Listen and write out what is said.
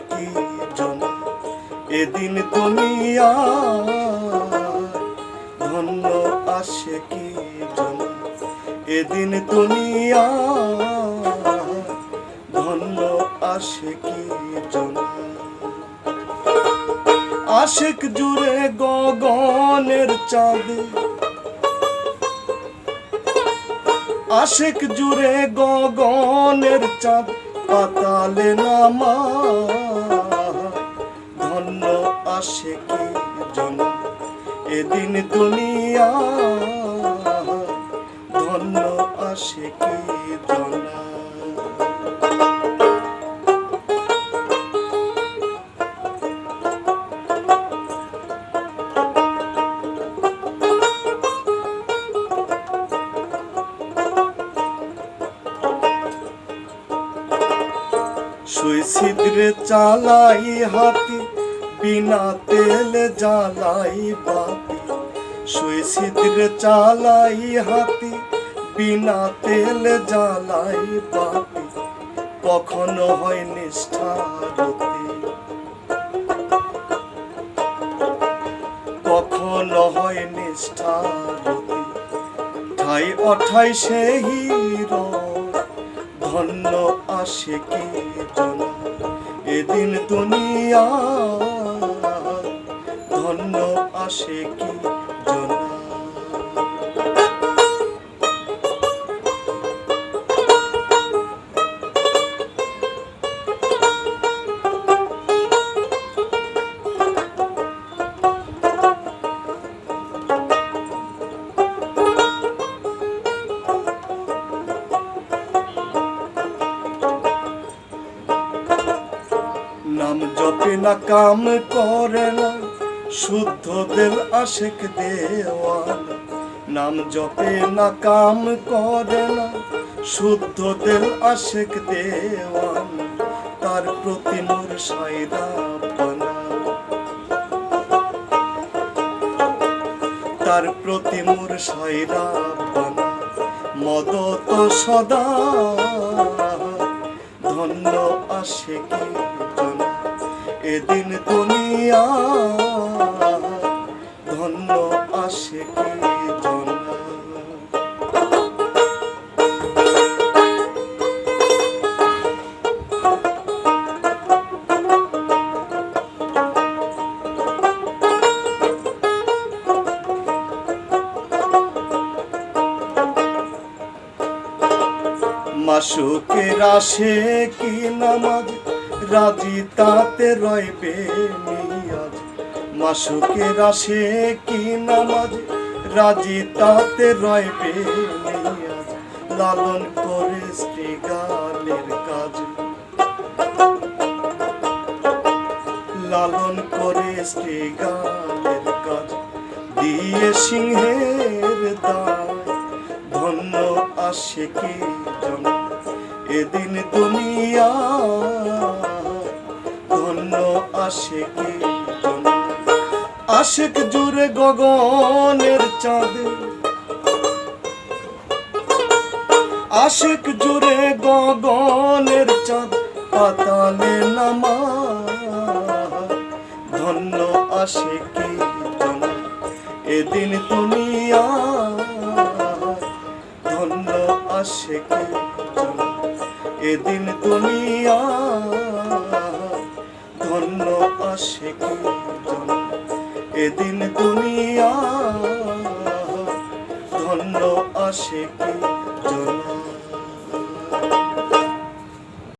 কি জনা এদিন দুনিয়া ধন্য আসে কি জনা এদিন দুনিয়া ধন্য আসে কি জনা আশিক জুড়ে গগনের চাঁদ আশিক জুড়ে গগনের চাঁদ পাতালে নামা ধন্য আসে কি জনা এদিন দুনিয়া ধন্য আসে কি জনা সুই ছিদ্রে চালাই হাতি বিনা তেলে জ্বালাই বাতি সুই ছিদ্রে চালাই হাতি বিনা তেলে জ্বালাই বাতি কখনো হয় নিষ্ঠারতি কখনো হয় নিষ্ঠারতি ঠাই অঠাই সেই ধন্য আসে কি জনা এদিন দুনিয়া ধন্য আসে কি জনা নাম জপে না কাম করে না শুদ্ধ দিল আশিক দেওয়ানা নাম জপে না কাম করে না শুদ্ধ দিল আশিক দেওয়ানা তার প্রতি মোর সায়রা বানা তার প্রতি মোর সায়রা বানা মদ তো সদা ধন্য আসে কি জনা এদিন দুনিয়া ধন্য আসে কি জনা মাসুকের আসে কি নামাজ রাজি তাতে রইবে নিয়াজ মাসুকের আসে কি নামাজ রাজি তাতে রইবে নিয়াজ লালন করে শ্রীগালের কাজ লালন করে শ্রীগালের কাজ দিয়ে সিংহের দায় ধন্য আসে কি জনা এদিন দুনিয়া ধন্য আসে কি জনা আশিক জুড়ে গগনের চাঁদ আশিক জুড়ে গগনের চাঁদ পাতালে নামা ধন্য আসে কি জনা এদিন দুনিয়া ধন্য আসে কি জনা এদিন দুনিয়া ধন্য আসে কি জনা এদিন দুনিয়া ধন্য আসে কি